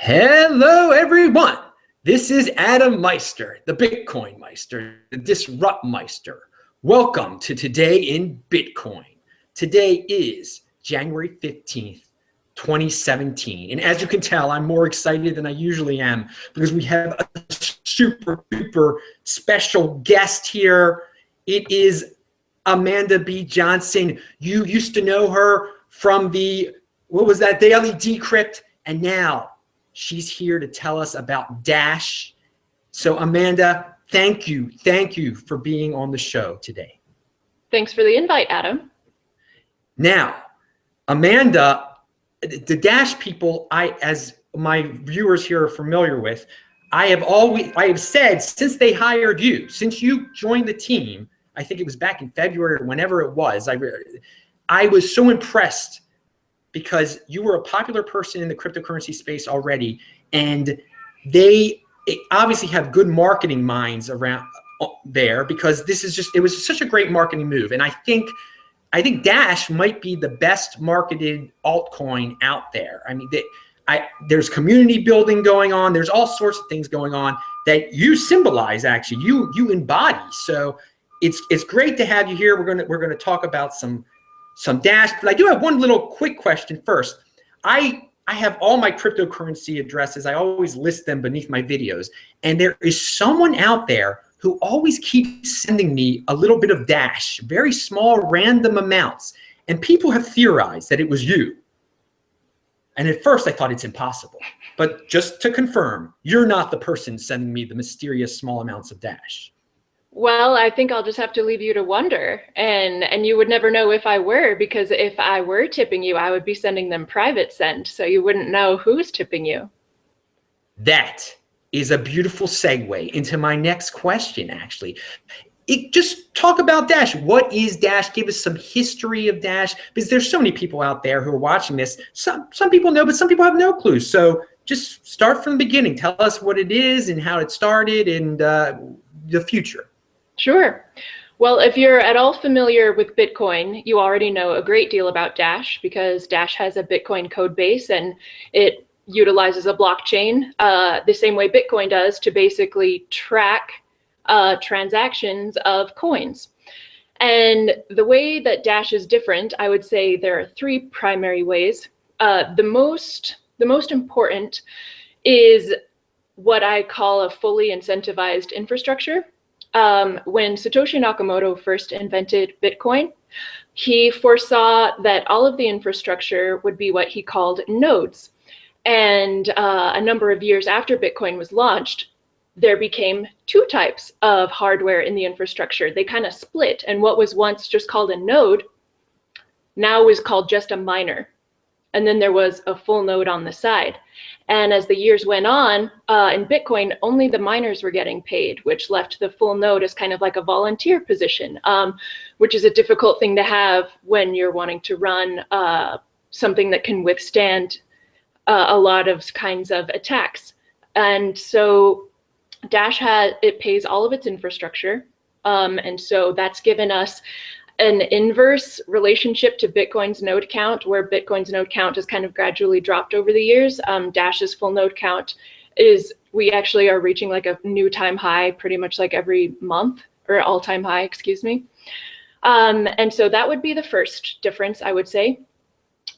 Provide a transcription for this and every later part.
Hello, everyone. This is Adam Meister, the BitcoinMeister, the Disrupt Meister. Welcome to Today in Bitcoin. Today is January 15th, 2017. And as you can tell, I'm more excited than I usually am because we have a super special guest here. It is Amanda B. Johnson. You used to know her from the, Daily Decrypt, and now she's here to tell us about Dash. So Amanda, thank you for being on the show today. Thanks for the invite, Adam. Now, Amanda, the Dash people, as my viewers here are familiar with, I have said since they hired you, since you joined the team, I think it was back in February or whenever it was, I was so impressed because you were a popular person in the cryptocurrency space already, and they obviously have good marketing minds around there because it was such a great marketing move. And I think Dash might be the best marketed altcoin out there. I mean, there's community building going on. There's all sorts of things going on that you symbolize. Actually, you embody. So it's great to have you here. We're gonna talk about some Dash, but I do have one little quick question first. I have all my cryptocurrency addresses. I always list them beneath my videos. And there is someone out there who always keeps sending me a little bit of Dash, very small random amounts. And people have theorized that it was you. And at first I thought it's impossible. But just to confirm, you're not the person sending me the mysterious small amounts of Dash. Well, I think I'll just have to leave you to wonder, and you would never know if I were, because if I were tipping you, I would be sending them private send, so you wouldn't know who's tipping you. That is a beautiful segue into my next question, actually. Just talk about Dash. What is Dash? Give us some history of Dash, because there's so many people out there who are watching this. Some people know, but some people have no clue. So just start from the beginning. Tell us what it is and how it started and the future. Sure. Well, if you're at all familiar with Bitcoin, you already know a great deal about Dash because Dash has a Bitcoin code base and it utilizes a blockchain the same way Bitcoin does to basically track transactions of coins. And the way that Dash is different, I would say there are three primary ways. The most important is what I call a fully incentivized infrastructure. When Satoshi Nakamoto first invented Bitcoin, he foresaw that all of the infrastructure would be what he called nodes. And a number of years after Bitcoin was launched, there became two types of hardware in the infrastructure. They kind of split, and what was once just called a node now is called just a miner. And then there was a full node on the side. And as the years went on, in Bitcoin, only the miners were getting paid, which left the full node as kind of like a volunteer position, which is a difficult thing to have when you're wanting to run something that can withstand a lot of kinds of attacks. And so Dash pays all of its infrastructure. And so that's given us an inverse relationship to Bitcoin's node count, where Bitcoin's node count has kind of gradually dropped over the years. Dash's full node count we actually are reaching like a new time high pretty much like every month, or all-time high, excuse me. And so that would be the first difference, I would say.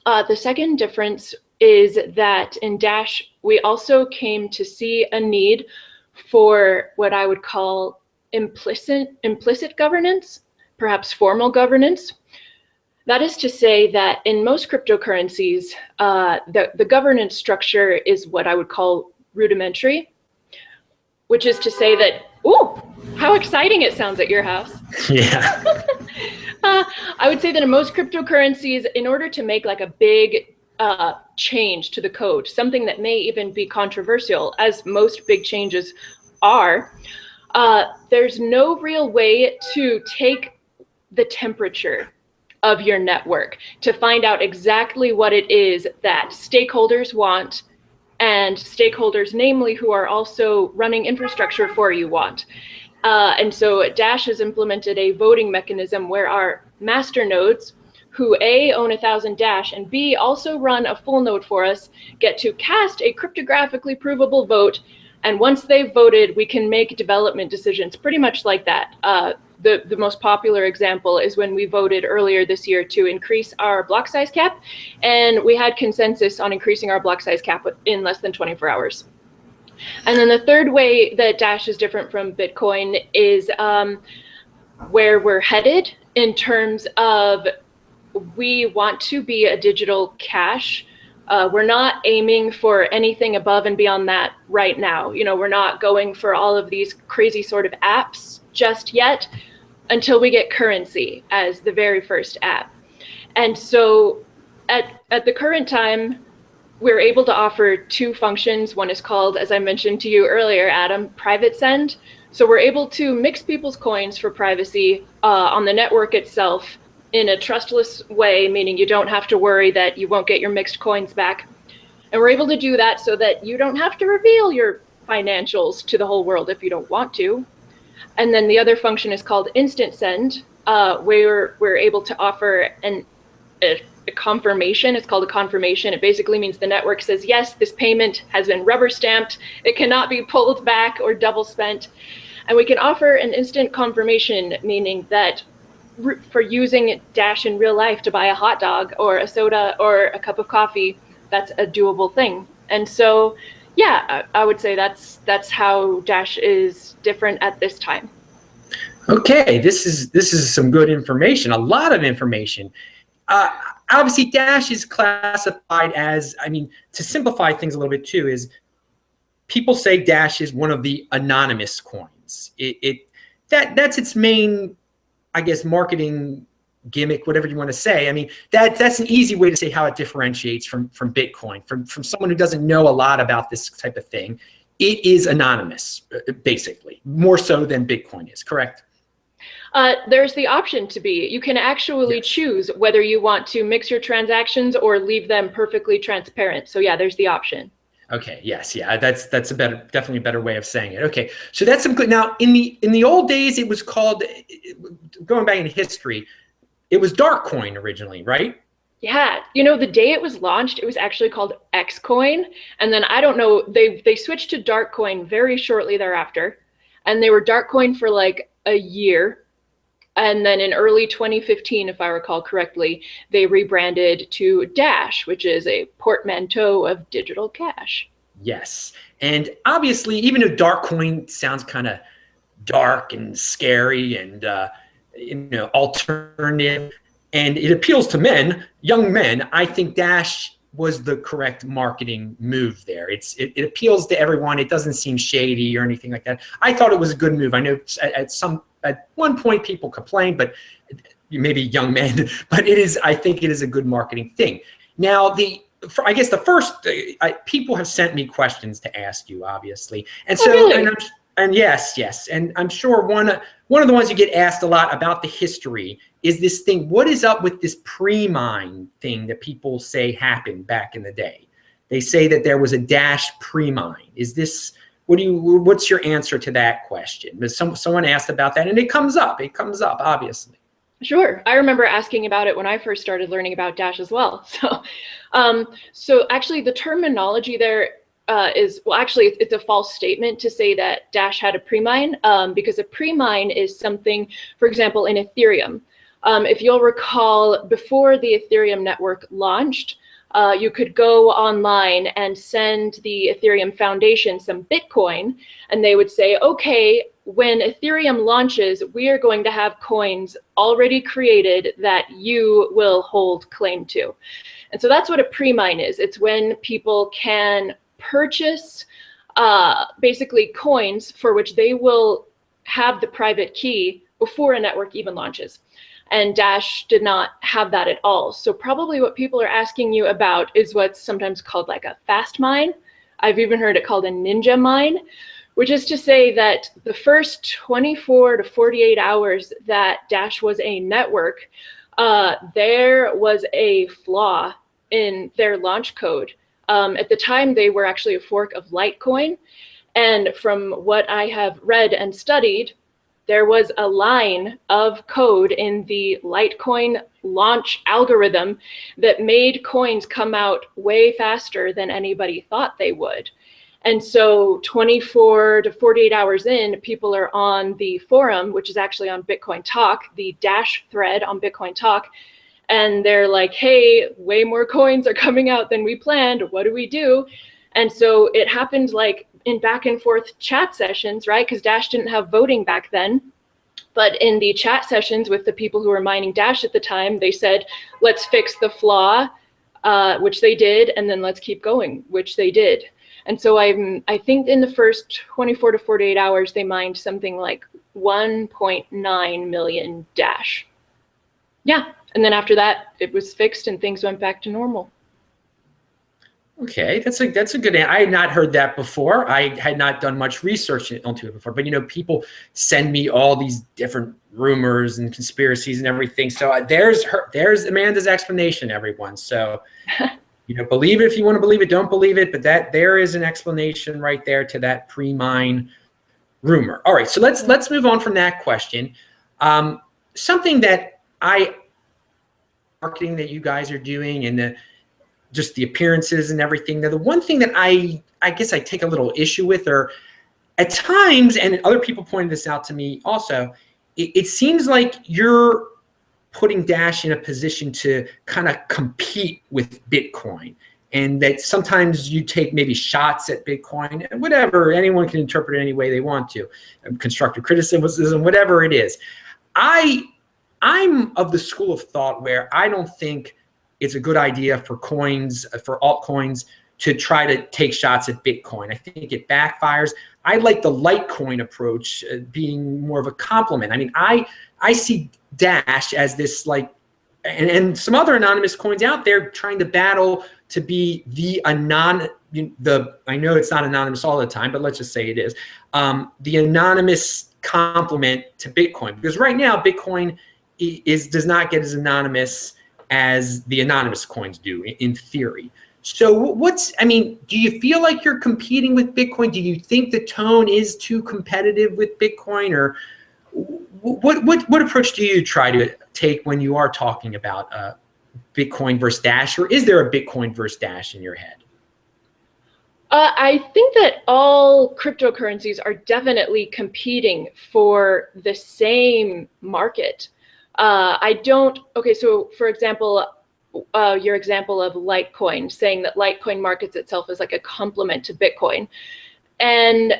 The second difference is that in Dash, we also came to see a need for what I would call implicit governance, perhaps formal governance. That is to say that in most cryptocurrencies, the governance structure is what I would call rudimentary, which is to say that, ooh, how exciting it sounds at your house. Yeah. I would say that in most cryptocurrencies, in order to make like a big change to the code, something that may even be controversial, as most big changes are, there's no real way to take the temperature of your network to find out exactly what it is that stakeholders want, and stakeholders, namely, who are also running infrastructure for you, want. And so Dash has implemented a voting mechanism where our master nodes, who A, own 1,000 Dash, and B, also run a full node for us, get to cast a cryptographically provable vote. And once they've voted, we can make development decisions pretty much like that. The most popular example is when we voted earlier this year to increase our block size cap, and we had consensus on increasing our block size cap in less than 24 hours. And then the third way that Dash is different from Bitcoin is where we're headed in terms of we want to be a digital cash. We're not aiming for anything above and beyond that right now. You know, we're not going for all of these crazy sort of apps just yet until we get currency as the very first app. And so at the current time, we're able to offer two functions. One is called, as I mentioned to you earlier, Adam, private send. So we're able to mix people's coins for privacy on the network itself in a trustless way, meaning you don't have to worry that you won't get your mixed coins back. And we're able to do that so that you don't have to reveal your financials to the whole world if you don't want to. And then the other function is called instant send, where we're able to offer a confirmation. It's called a confirmation. It basically means the network says, yes, this payment has been rubber stamped. It cannot be pulled back or double spent. And we can offer an instant confirmation, meaning that for using Dash in real life to buy a hot dog or a soda or a cup of coffee, that's a doable thing. And so, yeah, I would say that's how Dash is different at this time. Okay, this is some good information, a lot of information. Obviously, Dash is classified as, I mean, to simplify things a little bit too, is people say Dash is one of the anonymous coins. That's its main, I guess, marketing gimmick, whatever you want to say. I mean, that's an easy way to say how it differentiates from Bitcoin. From someone who doesn't know a lot about this type of thing, it is anonymous, basically, more so than Bitcoin is, correct? There's the option to be. You can actually choose whether you want to mix your transactions or leave them perfectly transparent. So yeah, there's the option. Okay. Yes. Yeah. That's definitely a better way of saying it. Okay. So that's some good. Now, in the old days, it was called, going back in history, it was dark coin originally, right? Yeah. You know, the day it was launched, it was actually called Xcoin, and then I don't know, they switched to dark coin very shortly thereafter, and they were dark coin for like a year. And then in early 2015, if I recall correctly, they rebranded to Dash, which is a portmanteau of digital cash. Yes. And obviously, even though dark coin sounds kind of dark and scary and alternative, and it appeals to men, young men, I think Dash was the correct marketing move there. It appeals to everyone. It doesn't seem shady or anything like that. I thought it was a good move. I know at one point people complained, but maybe young men, but I think it is a good marketing thing. Now, I guess the first, people have sent me questions to ask you, obviously. And so, really? and yes. And I'm sure one of the ones you get asked a lot about the history is this thing, what is up with this pre-mine thing that people say happened back in the day? They say that there was a Dash pre-mine. Is this, what's your answer to that question? Because someone asked about that, and it comes up, obviously. Sure. I remember asking about it when I first started learning about Dash as well. So actually the terminology there it's a false statement to say that Dash had a pre-mine, because a pre-mine is something, for example, in Ethereum. If you'll recall, before the Ethereum network launched, you could go online and send the Ethereum Foundation some Bitcoin, and they would say, okay, when Ethereum launches, we are going to have coins already created that you will hold claim to. And so that's what a pre-mine is. It's when people can purchase basically coins for which they will have the private key before a network even launches. And Dash did not have that at all. So probably what people are asking you about is what's sometimes called like a fast mine. I've even heard it called a ninja mine, which is to say that the first 24 to 48 hours that Dash was a network, there was a flaw in their launch code. At the time, they were actually a fork of Litecoin. And from what I have read and studied, there was a line of code in the Litecoin launch algorithm that made coins come out way faster than anybody thought they would. And so 24 to 48 hours in, people are on the forum, which is actually on Bitcoin Talk, the Dash thread on Bitcoin Talk. And they're like, hey, way more coins are coming out than we planned. What do we do? And so it happened like in back and forth chat sessions, right? Because Dash didn't have voting back then. But in the chat sessions with the people who were mining Dash at the time, they said, let's fix the flaw, which they did, and then let's keep going, which they did. And so I think in the first 24 to 48 hours, they mined something like 1.9 million Dash. Yeah. And then after that, it was fixed and things went back to normal. Okay, that's a good. I had not heard that before. I had not done much research onto it before. But you know, people send me all these different rumors and conspiracies and everything. So there's Amanda's explanation, everyone. So you know, believe it if you want to believe it. Don't believe it. But there is an explanation right there to that pre-mine rumor. All right, so let's move on from that question. Something that marketing that you guys are doing and just the appearances and everything. Now, the one thing that I guess I take a little issue with, or at times, and other people pointed this out to me also, it seems like you're putting Dash in a position to kind of compete with Bitcoin, and that sometimes you take maybe shots at Bitcoin, and whatever, anyone can interpret it any way they want to, constructive criticism, whatever it is. I'm of the school of thought where I don't think it's a good idea for coins, for altcoins, to try to take shots at Bitcoin. I think it backfires. I like the Litecoin approach being more of a compliment. I mean, I see Dash as this like, and some other anonymous coins out there trying to battle to be the I know it's not anonymous all the time, but let's just say it is, the anonymous complement to Bitcoin. Because right now, Bitcoin does not get as anonymous as the anonymous coins do in theory. So do you feel like you're competing with Bitcoin? Do you think the tone is too competitive with Bitcoin, or what approach do you try to take when you are talking about Bitcoin versus Dash, or is there a Bitcoin versus Dash in your head? I think that all cryptocurrencies are definitely competing for the same market. Okay, so for example, your example of Litecoin, saying that Litecoin markets itself as like a complement to Bitcoin. And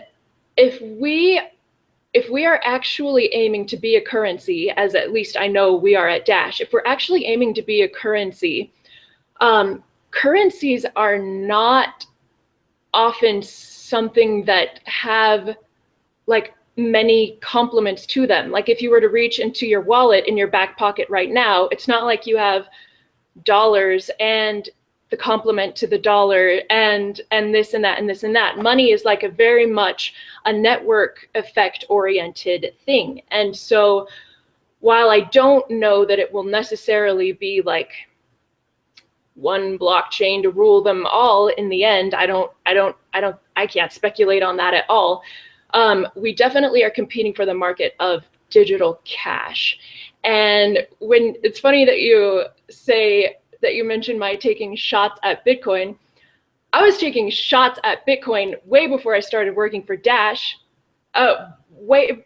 if we are actually aiming to be a currency, as at least I know we are at Dash, if we're actually aiming to be a currency, currencies are not often something that have like many complements to them. Like if you were to reach into your wallet in your back pocket right now, it's not like you have dollars and the complement to the dollar and this and that and this and that. Money is like a very much a network effect oriented thing. And so while I don't know that it will necessarily be like one blockchain to rule them all in the end, I can't speculate on that at all. We definitely are competing for the market of digital cash. And when it's funny that you say that you mentioned my taking shots at Bitcoin, I was taking shots at Bitcoin way before I started working for Dash.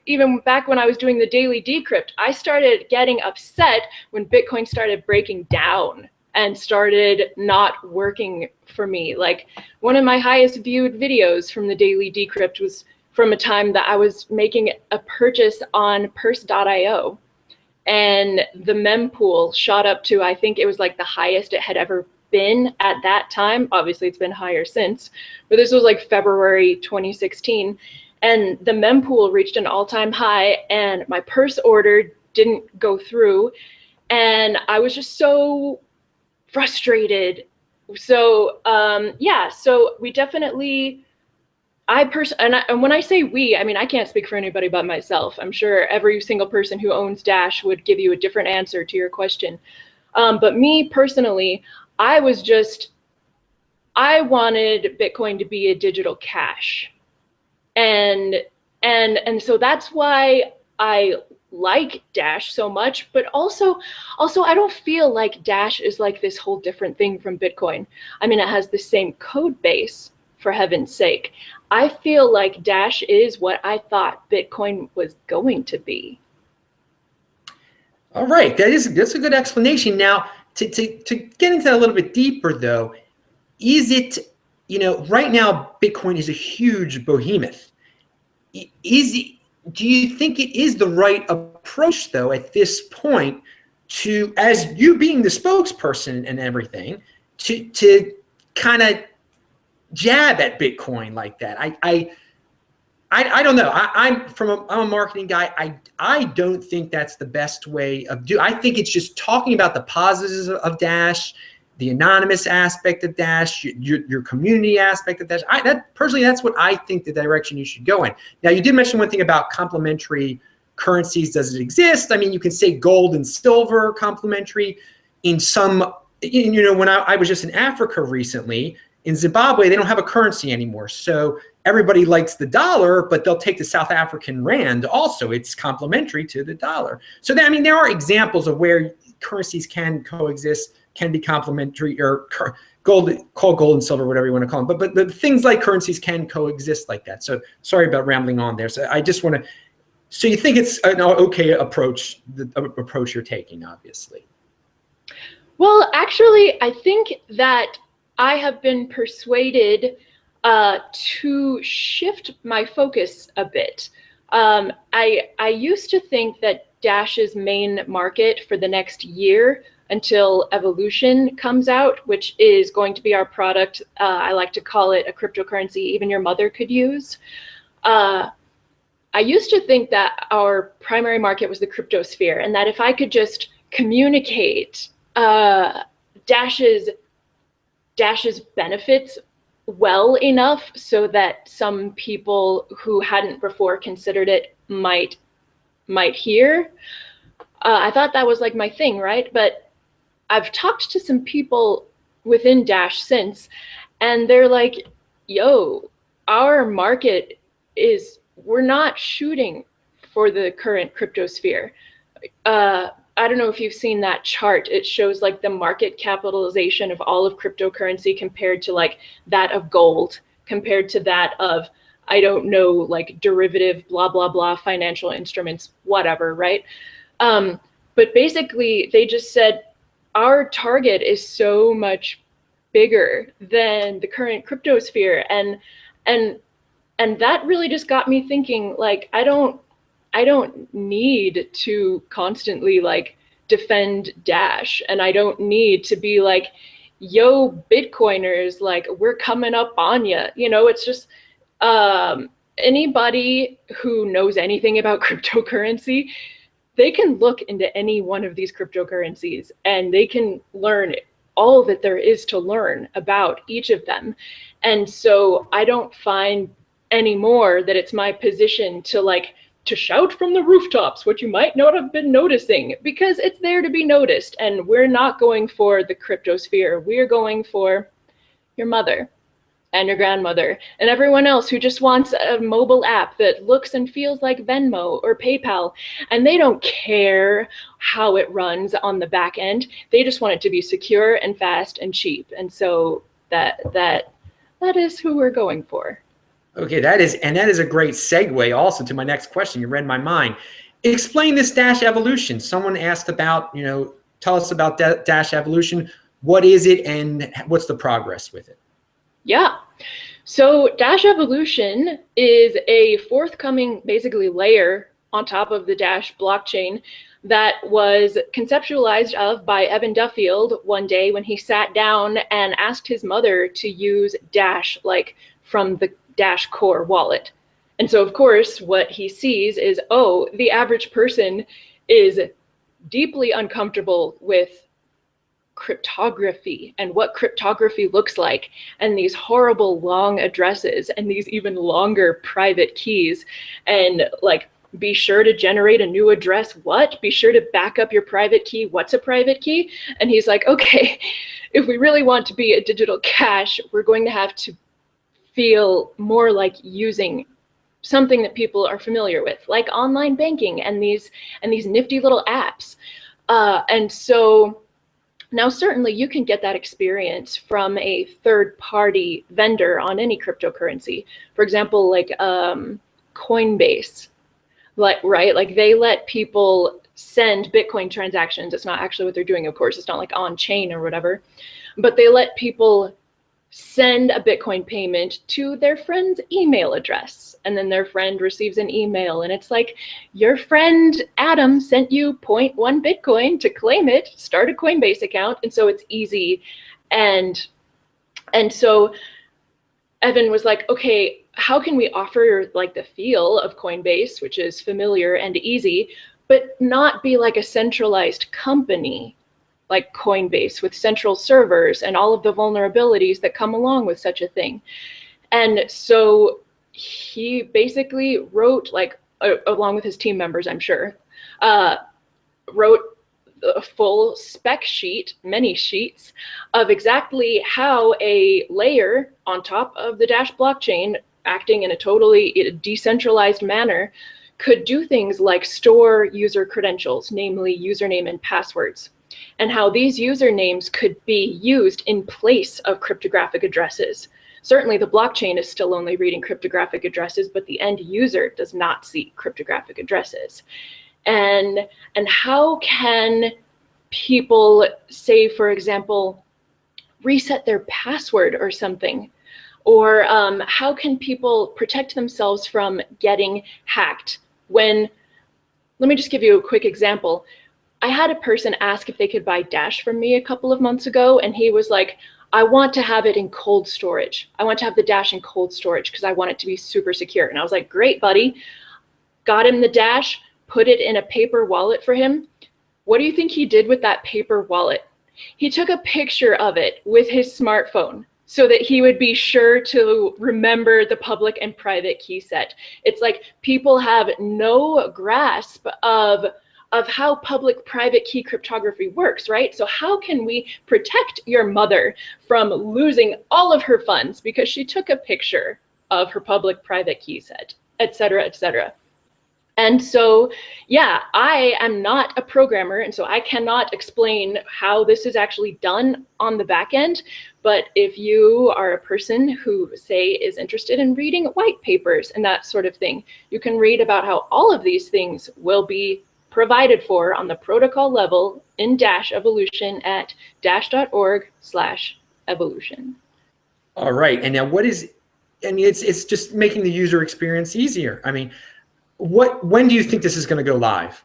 Even back when I was doing the daily decrypt, I started getting upset when Bitcoin started breaking down and started not working for me. Like one of my highest viewed videos from the daily decrypt was from a time that I was making a purchase on purse.io. And the mempool shot up to, I think it was like the highest it had ever been at that time. Obviously, it's been higher since, but this was like February 2016. And the mempool reached an all-time high, and my purse order didn't go through. And I was just so frustrated. So, yeah, so we definitely... And when I say we, I mean, I can't speak for anybody but myself. I'm sure every single person who owns Dash would give you a different answer to your question. But me personally, I wanted Bitcoin to be a digital cash. And so that's why I like Dash so much, but also I don't feel like Dash is like this whole different thing from Bitcoin. I mean, it has the same code base, for heaven's sake. I feel like Dash is what I thought Bitcoin was going to be. All right, that's a good explanation. Now, to get into that a little bit deeper, though, is it, right now Bitcoin is a huge behemoth. Do you think it is the right approach, though, at this point, to, as you being the spokesperson and everything, to kind of jab at Bitcoin like that? I don't know. I'm a marketing guy. I don't think that's the best way of I think it's just talking about the positives of Dash, the anonymous aspect of Dash, your community aspect of Dash. Personally, that's what I think the direction you should go in. Now, you did mention one thing about complementary currencies. Does it exist? I mean, you can say gold and silver complementary in some, when I was just in Africa recently, in Zimbabwe, they don't have a currency anymore. So everybody likes the dollar, but they'll take the South African rand also. It's complementary to the dollar. So there are examples of where currencies can coexist, can be complementary, or gold and silver, whatever you want to call them. But things like currencies can coexist like that. So sorry about rambling on there. So I just want to, so you think it's an okay approach, the approach you're taking, obviously? Well, actually, I think that I have been persuaded to shift my focus a bit. I used to think that Dash's main market for the next year until Evolution comes out, which is going to be our product. I like to call it a cryptocurrency even your mother could use. I used to think that our primary market was the cryptosphere, and that if I could just communicate Dash's benefits well enough so that some people who hadn't before considered it might hear. I thought that was like my thing, right? But I've talked to some people within Dash since, and they're like, yo, our market is, we're not shooting for the current cryptosphere. I don't know if you've seen that chart. It shows like the market capitalization of all of cryptocurrency compared to like that of gold, compared to that of, I don't know, like derivative, blah, blah, blah, financial instruments, whatever, right? But basically they just said, our target is so much bigger than the current cryptosphere. And that really just got me thinking, like, I don't need to constantly like defend Dash, and I don't need to be like, yo, Bitcoiners, like, we're coming up on you. It's just anybody who knows anything about cryptocurrency, they can look into any one of these cryptocurrencies and they can learn all that there is to learn about each of them. And so I don't find anymore that it's my position to shout from the rooftops what you might not have been noticing, because it's there to be noticed. And we're not going for the cryptosphere. We're going for your mother and your grandmother and everyone else who just wants a mobile app that looks and feels like Venmo or PayPal. And they don't care how it runs on the back end. They just want it to be secure and fast and cheap. And so that is who we're going for. Okay, that is a great segue also to my next question. You read my mind. Explain this Dash Evolution. Someone asked about, tell us about Dash Evolution. What is it and what's the progress with it? Yeah. So Dash Evolution is a forthcoming basically layer on top of the Dash blockchain that was conceptualized of by Evan Duffield one day when he sat down and asked his mother to use Dash, like from the Dash Core wallet. And so of course what he sees is, oh, the average person is deeply uncomfortable with cryptography and what cryptography looks like, and these horrible long addresses and these even longer private keys, and like, be sure to generate a new address. What? Be sure to back up your private key. What's a private key? And he's like, okay, if we really want to be a digital cash, we're going to have to feel more like using something that people are familiar with, like online banking and these nifty little apps. And so now certainly you can get that experience from a third-party vendor on any cryptocurrency. For example, like Coinbase, right? Like they let people send Bitcoin transactions. It's not actually what they're doing, of course. It's not like on chain or whatever, but they let people send a Bitcoin payment to their friend's email address. And then their friend receives an email and it's like, your friend Adam sent you 0.1 Bitcoin to claim it, start a Coinbase account. And so it's easy. And so Evan was like, okay, how can we offer like the feel of Coinbase, which is familiar and easy, but not be like a centralized company like Coinbase with central servers and all of the vulnerabilities that come along with such a thing. And so he basically wrote, like, along with his team members, I'm sure, wrote a full spec sheet, many sheets, of exactly how a layer on top of the Dash blockchain, acting in a totally decentralized manner, could do things like store user credentials, namely username and passwords, and how these usernames could be used in place of cryptographic addresses. Certainly the blockchain is still only reading cryptographic addresses, but the end user does not see cryptographic addresses. And how can people, say, for example, reset their password or something? Or how can people protect themselves from getting hacked? Let me just give you a quick example. I had a person ask if they could buy Dash from me a couple of months ago, and he was like, I want to have it in cold storage. I want to have the Dash in cold storage because I want it to be super secure. And I was like, great, buddy. Got him the Dash, put it in a paper wallet for him. What do you think he did with that paper wallet? He took a picture of it with his smartphone so that he would be sure to remember the public and private key set. It's like people have no grasp of how public-private key cryptography works, right? So how can we protect your mother from losing all of her funds because she took a picture of her public-private key set, et cetera, et cetera? And so, yeah, I am not a programmer, and so I cannot explain how this is actually done on the back end. But if you are a person who, say, is interested in reading white papers and that sort of thing, you can read about how all of these things will be provided for on the protocol level in Dash Evolution at dash.org/evolution. All right. And now it's just making the user experience easier. I mean, when do you think this is going to go live?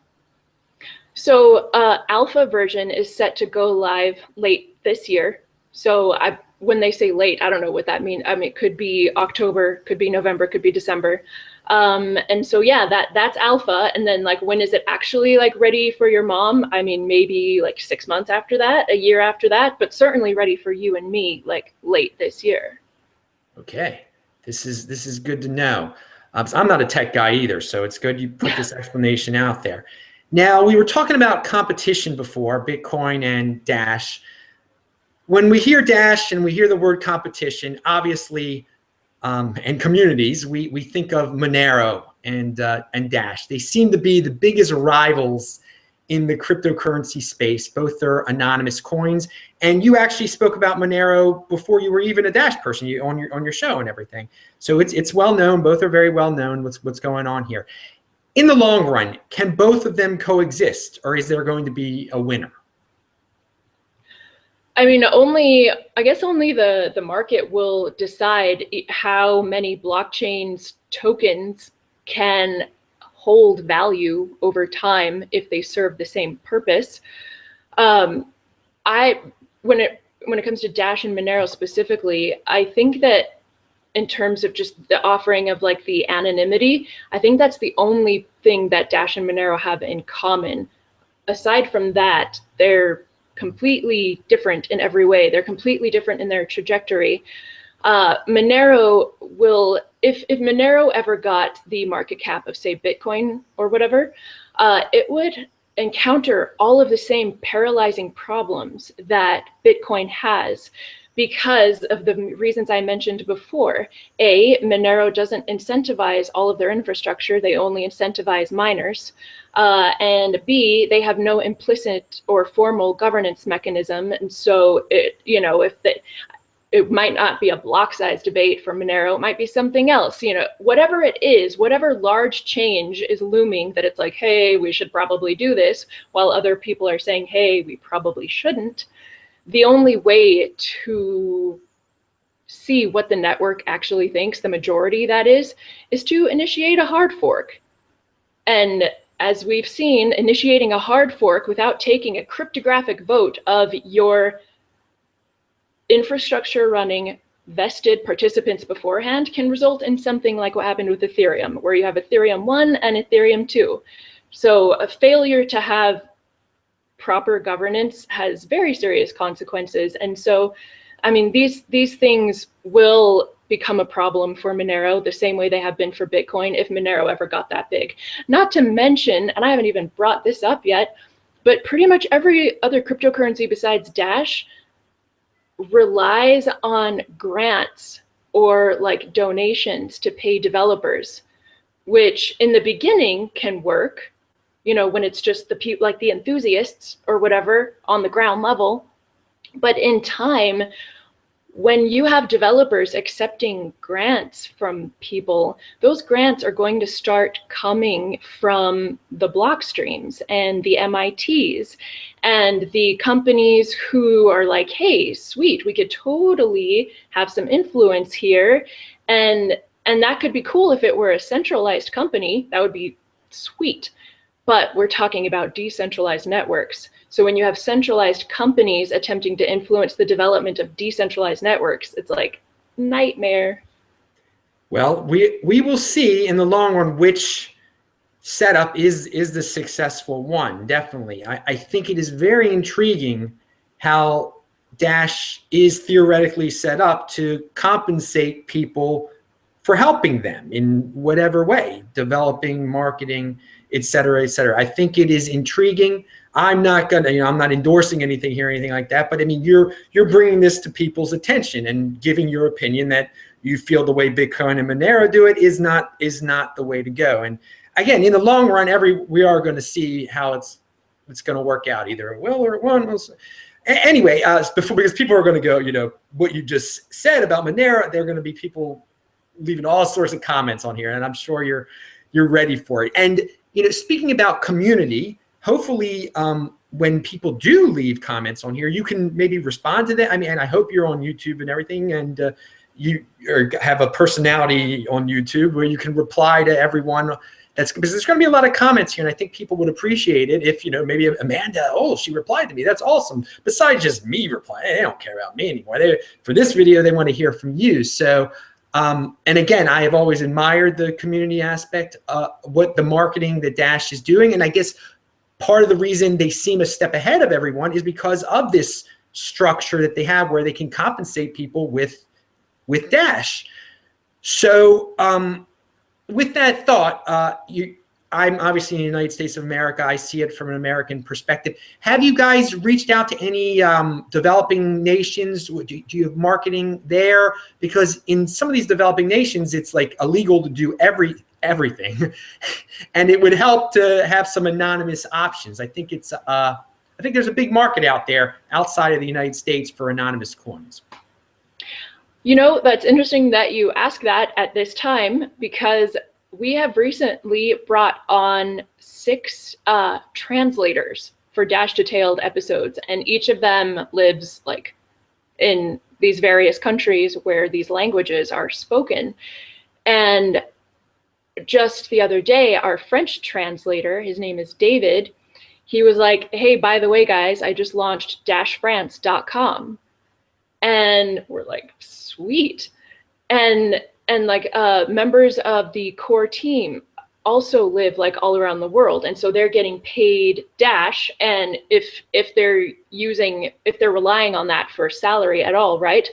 So alpha version is set to go live late this year. So when they say late, I don't know what that means. I mean, it could be October, could be November, could be December. And so, yeah, that's alpha. And then like, when is it actually like ready for your mom? I mean, maybe like 6 months after that, a year after that, but certainly ready for you and me, like late this year. Okay. This is good to know. So I'm not a tech guy either, so it's good you put this explanation out there. Now, we were talking about competition before, Bitcoin and Dash. When we hear Dash and we hear the word competition, obviously, and communities, we think of Monero and Dash. They seem to be the biggest rivals in the cryptocurrency space. Both are anonymous coins, and you actually spoke about Monero before you were even a Dash person on your show and everything. So it's well known. Both are very well known. What's going on here? In the long run, can both of them coexist, or is there going to be a winner? I mean, I guess only the market will decide how many blockchains tokens can hold value over time if they serve the same purpose. When it comes to Dash and Monero specifically, I think that in terms of just the offering of like the anonymity, I think that's the only thing that Dash and Monero have in common. Aside from that, they're completely different in every way. They're completely different in their trajectory. Monero will, if Monero ever got the market cap of, say, Bitcoin or whatever, it would encounter all of the same paralyzing problems that Bitcoin has, because of the reasons I mentioned before. A, Monero doesn't incentivize all of their infrastructure, they only incentivize miners. And B, they have no implicit or formal governance mechanism. And so it might not be a block size debate for Monero, it might be something else, whatever it is, whatever large change is looming that it's like, hey, we should probably do this, while other people are saying, hey, we probably shouldn't. The only way to see what the network actually thinks, the majority that is to initiate a hard fork. And as we've seen, initiating a hard fork without taking a cryptographic vote of your infrastructure running vested participants beforehand can result in something like what happened with Ethereum, where you have Ethereum 1 and Ethereum 2. So a failure to have proper governance has very serious consequences. And so, I mean, these things will become a problem for Monero the same way they have been for Bitcoin if Monero ever got that big. Not to mention, and I haven't even brought this up yet, but pretty much every other cryptocurrency besides Dash relies on grants or like donations to pay developers, which in the beginning can work, when it's just the people like the enthusiasts or whatever on the ground level. But in time, when you have developers accepting grants from people, those grants are going to start coming from the block streams and the MITs and the companies who are like, hey, sweet, we could totally have some influence here. And that could be cool if it were a centralized company, that would be sweet. But we're talking about decentralized networks. So when you have centralized companies attempting to influence the development of decentralized networks, it's like nightmare. Well, we will see in the long run which setup is the successful one, definitely. I think it is very intriguing how Dash is theoretically set up to compensate people for helping them in whatever way, developing, marketing, et cetera, et cetera. I think it is intriguing. I'm not gonna, I'm not endorsing anything here or anything like that, but I mean, you're bringing this to people's attention and giving your opinion that you feel the way Bitcoin and Monero do it is not the way to go. And again, in the long run, we are going to see how it's going to work out. Either it will or it won't. Anyway, because people are going to go, what you just said about Monero, there are going to be people leaving all sorts of comments on here, and I'm sure you're ready for it. And speaking about community, hopefully when people do leave comments on here, you can maybe respond to that. I mean, and I hope you're on YouTube and everything, and you have a personality on YouTube where you can reply to everyone. Because there's going to be a lot of comments here, and I think people would appreciate it if, maybe Amanda, she replied to me. That's awesome. Besides just me replying, they don't care about me anymore. For this video, they want to hear from you. So, and again, I have always admired the community aspect, what the marketing that Dash is doing. And I guess part of the reason they seem a step ahead of everyone is because of this structure that they have where they can compensate people with Dash. So with that thought, I'm obviously in the United States of America. I see it from an American perspective. Have you guys reached out to any developing nations? Do you have marketing there? Because in some of these developing nations, it's like illegal to do everything, and it would help to have some anonymous options. I think I think there's a big market out there outside of the United States for anonymous coins. That's interesting that you ask that at this time, because we have recently brought on 6 translators for Dash Detailed episodes, and each of them lives like in these various countries where these languages are spoken. And just the other day, our French translator, his name is David, he was like, hey, by the way, guys, I just launched dashfrance.com. And we're like, sweet. And like members of the core team also live like all around the world, and so they're getting paid Dash. And if they're relying on that for salary at all, right,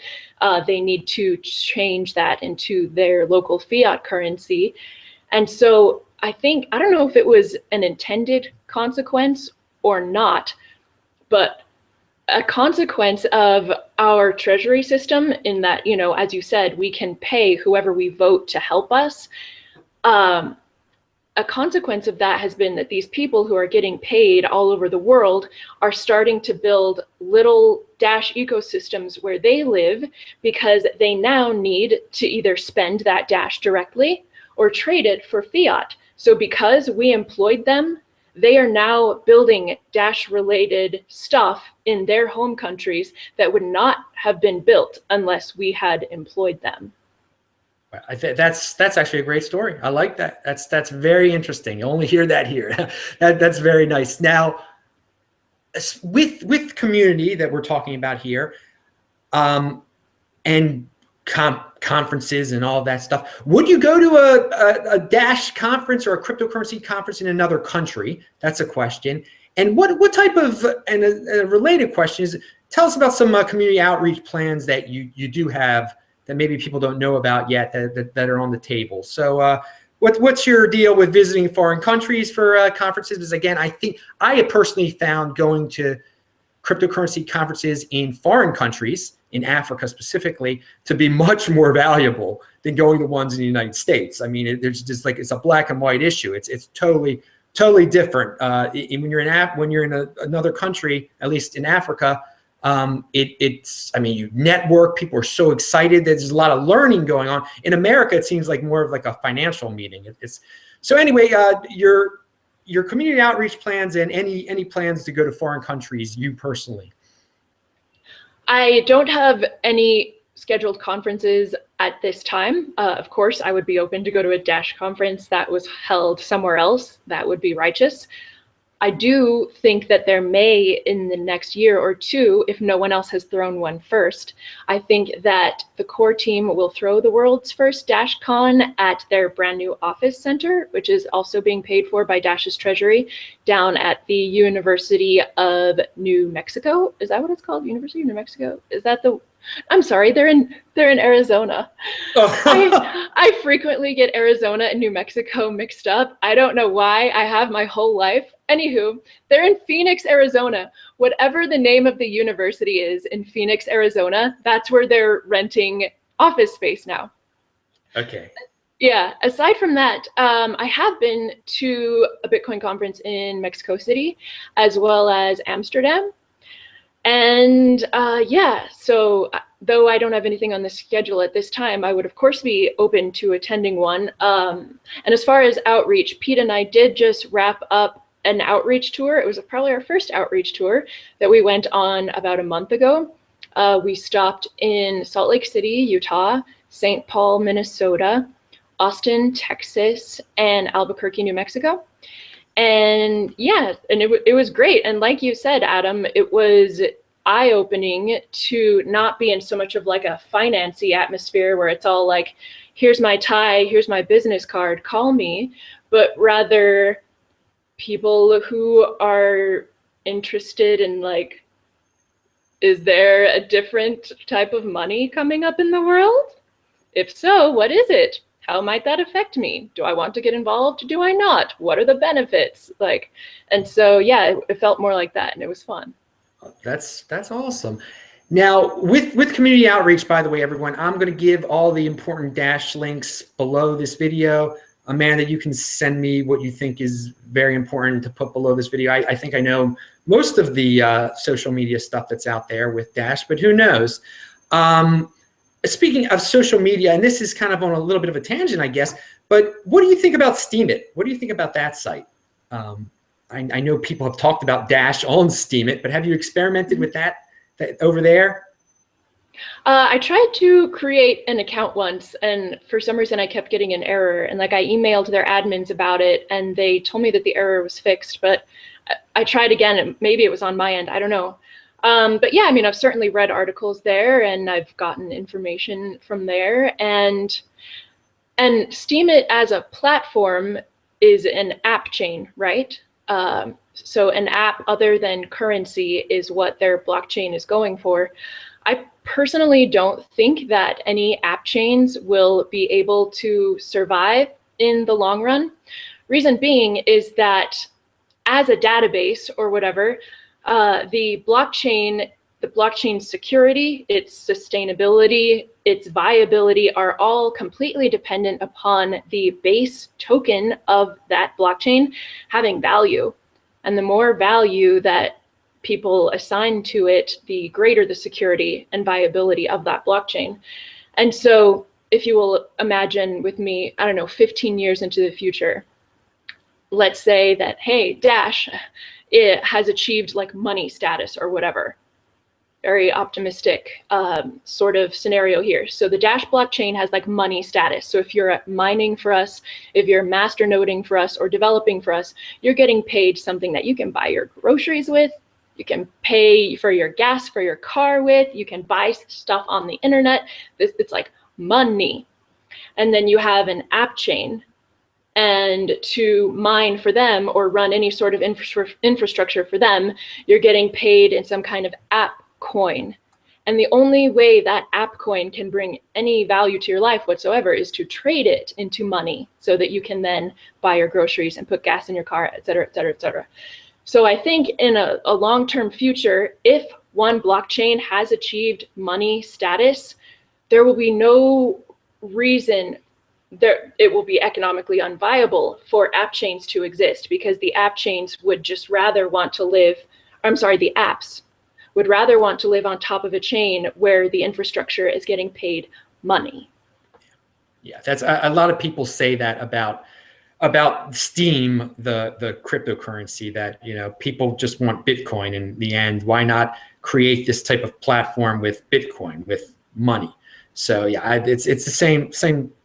they need to change that into their local fiat currency. And so I don't know if it was an intended consequence or not, but a consequence of our treasury system, in that, you know, as you said, we can pay whoever we vote to help us. A consequence of that has been that these people who are getting paid all over the world are starting to build little Dash ecosystems where they live, because they now need to either spend that Dash directly or trade it for fiat. So because we employed them, they are now building Dash-related stuff in their home countries that would not have been built unless we had employed them. I think that's actually a great story. I like that. That's very interesting. You only hear that here. That's very nice. Now, with community that we're talking about here, and conferences and all that stuff, would you go to a Dash conference or a cryptocurrency conference in another country? That's a question. And what type of, and a related question is, tell us about some community outreach plans that you do have that maybe people don't know about yet that are on the table. So what's your deal with visiting foreign countries for conferences? Because again, I think I have personally found going to cryptocurrency conferences in foreign countries, in Africa specifically, to be much more valuable than going to ones in the United States. I mean, there's just like, it's a black and white issue. It's totally different. When you're in another country, at least in Africa, I mean, you network, people are so excited. There's a lot of learning going on. In America, it seems like more of like a financial meeting. So anyway, your community outreach plans and any plans to go to foreign countries, you personally? I don't have any scheduled conferences at this time. Of course, I would be open to go to a Dash conference that was held somewhere else. That would be righteous. I do think that there may, in the next year or two, if no one else has thrown one first, I think that the core team will throw the world's first DashCon at their brand new office center, which is also being paid for by Dash's treasury, down at the University of New Mexico. Is that what it's called? University of New Mexico? Is that the... I'm sorry, they're in Arizona. I frequently get Arizona and New Mexico mixed up. I don't know why. I have my whole life. Anywho, they're in Phoenix, Arizona. Whatever the name of the university is in Phoenix, Arizona, that's where they're renting office space now. Okay. Yeah, aside from that, I have been to a Bitcoin conference in Mexico City, as well as Amsterdam. And yeah, so though I don't have anything on the schedule at this time, I would of course be open to attending one. And as far as outreach, Pete and I did just wrap up an outreach tour. It was probably our first outreach tour that we went on about a month ago. We stopped in Salt Lake City, Utah, St. Paul, Minnesota, Austin, Texas, and Albuquerque, New Mexico. And yeah, and it was great. And like you said, Adam, it was eye-opening to not be in so much of like a financy atmosphere where it's all like, here's my tie, here's my business card, call me, but rather people who are interested in like, is there a different type of money coming up in the world? If so, what is it? How might that affect me? Do I want to get involved? Do I not? What are the benefits? Like, and so, yeah, it felt more like that, and it was fun. That's awesome. Now, with community outreach, by the way, everyone, I'm going to give all the important Dash links below this video. Amanda, you can send me what you think is very important to put below this video. I think I know most of the social media stuff that's out there with Dash, but who knows? Speaking of social media, and this is kind of on a little bit of a tangent, I guess, but what do you think about Steemit? What do you think about that site? I know people have talked about Dash on Steemit, but have you experimented with that over there? I tried to create an account once, and for some reason I kept getting an error. And like I emailed their admins about it, and they told me that the error was fixed. But I tried again, and maybe it was on my end. I don't know. But yeah, I mean, I've certainly read articles there, and I've gotten information from there. And Steemit as a platform is an app chain, right? So an app other than currency is what their blockchain is going for. I personally don't think that any app chains will be able to survive in the long run. Reason being is that as a database or whatever, the blockchain the blockchain's security, its sustainability, its viability are all completely dependent upon the base token of that blockchain having value. And the more value that people assign to it, the greater the security and viability of that blockchain. And so if you will imagine with me, I don't know, 15 years into the future, let's say that, hey, Dash, it has achieved like money status or whatever. Very optimistic sort of scenario here. So the Dash blockchain has like money status. So if you're mining for us, if you're master noding for us or developing for us, you're getting paid something that you can buy your groceries with, you can pay for your gas for your car with, you can buy stuff on the internet. It's like money. And then you have an app chain. And to mine for them or run any sort of infrastructure for them, you're getting paid in some kind of app coin. And the only way that app coin can bring any value to your life whatsoever is to trade it into money so that you can then buy your groceries and put gas in your car, et cetera, et cetera, et cetera. So I think in a long-term future, if one blockchain has achieved money status, there will be no reason it will be economically unviable for app chains to exist, because the app chains would just rather want to live, the apps would rather want to live on top of a chain where the infrastructure is getting paid money. Yeah, that's a lot of people say that about Steam, the cryptocurrency, that, you know, people just want Bitcoin in the end. Why not create this type of platform with Bitcoin, with money? So yeah, it's the same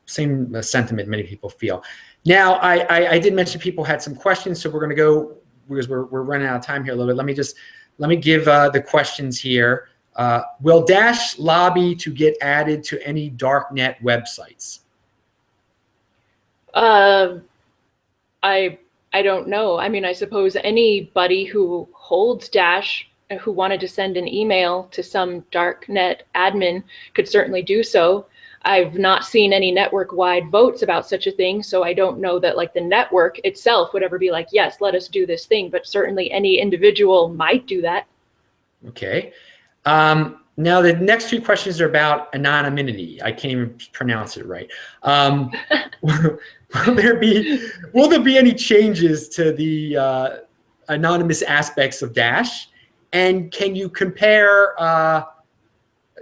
sentiment many people feel. Now, I did mention people had some questions, so we're going to go, because we're running out of time here a little bit. Let me give the questions here. Will Dash lobby to get added to any darknet websites? I don't know. I mean, I suppose anybody who holds Dash, who wanted to send an email to some darknet admin, could certainly do so. I've not seen any network-wide votes about such a thing, so I don't know that like the network itself would ever be like, yes, let us do this thing, but certainly any individual might do that. Okay. Now the next two questions are about anonymity. I can't even pronounce it right. Will there be any changes to the anonymous aspects of Dash? And can you compare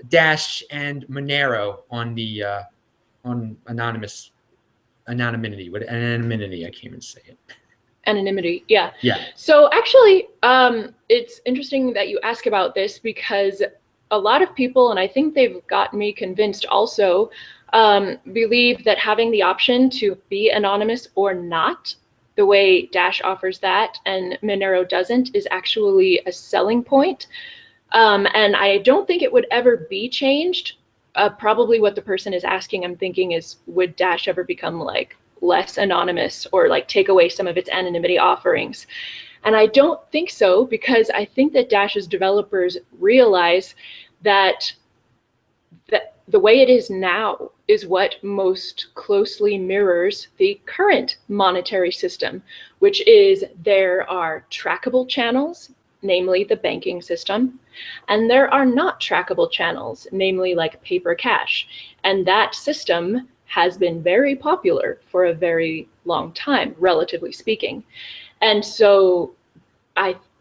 Dash and Monero on the on anonymity? What anonymity? I can't even say it. Anonymity, yeah. Yeah. So actually, it's interesting that you ask about this, because a lot of people, and I think they've got me convinced also, believe that having the option to be anonymous or not, the way Dash offers that and Monero doesn't, is actually a selling point. And I don't think it would ever be changed. Probably what the person is asking, I'm thinking, is would Dash ever become like less anonymous or like take away some of its anonymity offerings? And I don't think so, because I think that Dash's developers realize that the way it is now is what most closely mirrors the current monetary system, which is there are trackable channels, namely the banking system, and there are not trackable channels, namely like paper cash. And that system has been very popular for a very long time, relatively speaking. And so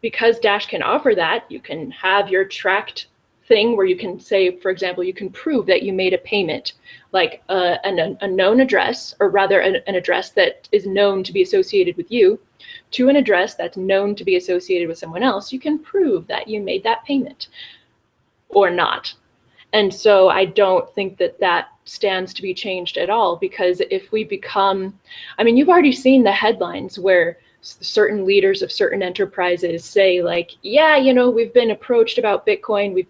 because Dash can offer that, you can have your tracked thing where you can say, for example, you can prove that you made a payment, like a known address, or rather an address that is known to be associated with you, to an address that's known to be associated with someone else. You can prove that you made that payment or not. And so I don't think that that stands to be changed at all, because if we become, I mean, you've already seen the headlines where certain leaders of certain enterprises say like, yeah, you know, we've been approached about Bitcoin, we've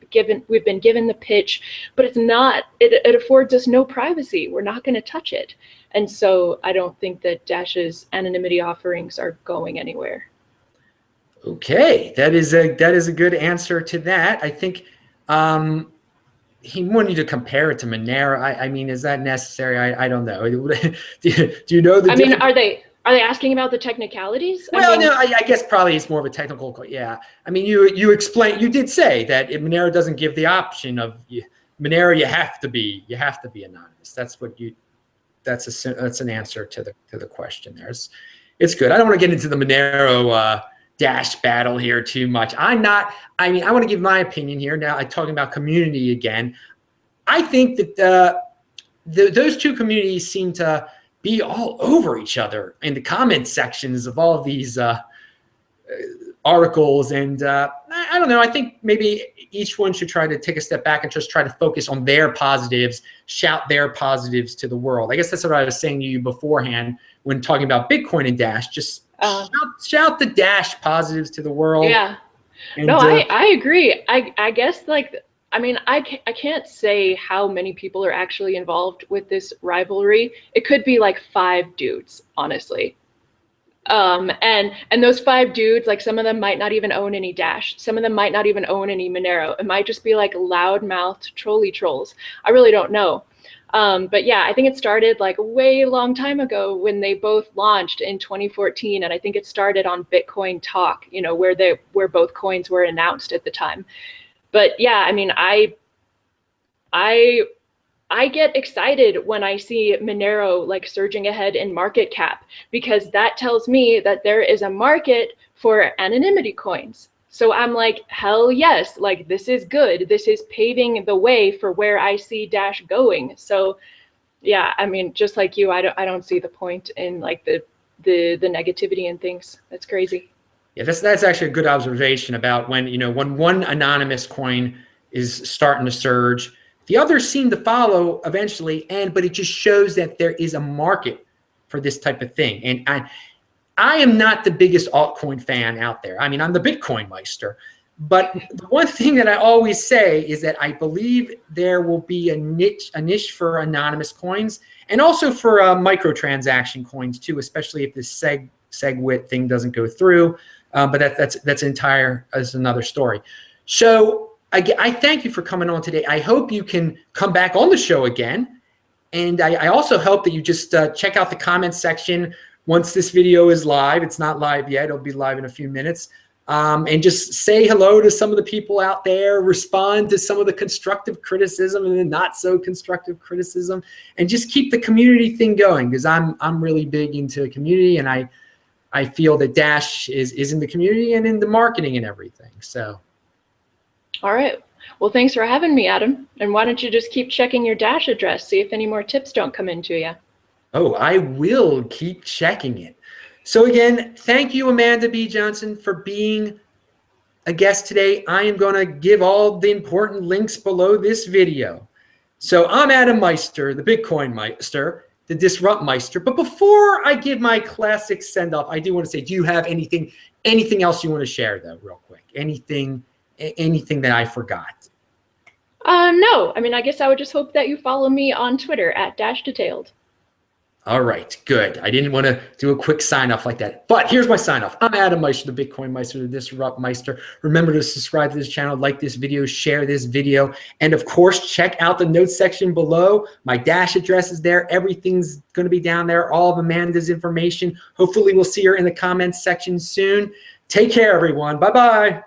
been given the pitch, but it's not, it affords us no privacy. We're not going to touch it. And so I don't think that Dash's anonymity offerings are going anywhere. Okay, that is a good answer to that. I think he wanted you to compare it to Monero. I mean, is that necessary? I don't know. Do you know the? I mean, are they Are they asking about the technicalities? Well, no, I guess probably it's more of a technical. Yeah, I mean, you did say that if Monero doesn't give the option of Monero, you have to be anonymous. That's an answer to the question there. It's good. I don't want to get into the Monero Dash battle here too much. I want to give my opinion here now. I'm talking about community again. I think that those two communities seem to be all over each other in the comment sections of all of these articles. And I don't know, I think maybe each one should try to take a step back and just try to focus on their positives, shout their positives to the world. I guess that's what I was saying to you beforehand when talking about Bitcoin and Dash. Just shout the Dash positives to the world. Yeah. And, no, I agree. I guess I can't say how many people are actually involved with this rivalry. It could be like 5 dudes, honestly. And those 5 dudes, like some of them might not even own any Dash. Some of them might not even own any Monero. It might just be like loud-mouthed trolley trolls. I really don't know. But yeah, I think it started like a way long time ago when they both launched in 2014. And I think it started on Bitcoin Talk, where both coins were announced at the time. But yeah, I mean, I get excited when I see Monero like surging ahead in market cap, because that tells me that there is a market for anonymity coins. So I'm like, hell yes, like this is good. This is paving the way for where I see Dash going. So yeah, I mean, just like you, I don't see the point in like the negativity and things. That's crazy. Yeah, that's actually a good observation about when one anonymous coin is starting to surge, the others seem to follow eventually, but it just shows that there is a market for this type of thing. And I am not the biggest altcoin fan out there. I mean, I'm the BitcoinMeister. But the one thing that I always say is that I believe there will be a niche for anonymous coins, and also for microtransaction coins too, especially if this SegWit thing doesn't go through. But that's another story. So I thank you for coming on today. I hope you can come back on the show again. And I also hope that you just check out the comments section once this video is live. It's not live yet. It'll be live in a few minutes. And just say hello to some of the people out there, respond to some of the constructive criticism and the not so constructive criticism, and just keep the community thing going, because I'm really big into community, and I feel that Dash is in the community and in the marketing and everything. So. All right. Well, thanks for having me, Adam. And why don't you just keep checking your Dash address, see if any more tips don't come into you. Oh, I will keep checking it. So again, thank you, Amanda B. Johnson, for being a guest today. I am going to give all the important links below this video. So I'm Adam Meister, the BitcoinMeister, the Disrupt Meister. But before I give my classic send-off, I do want to say, do you have anything else you want to share, though, real quick? Anything that I forgot? No. I mean, I guess I would just hope that you follow me on Twitter at @DashDetailed. All right, good. I didn't want to do a quick sign-off like that, but here's my sign-off. I'm Adam Meister, the BitcoinMeister, the Disrupt Meister. Remember to subscribe to this channel, like this video, share this video, and of course, check out the notes section below. My Dash address is there. Everything's going to be down there, all of Amanda's information. Hopefully, we'll see her in the comments section soon. Take care, everyone. Bye-bye.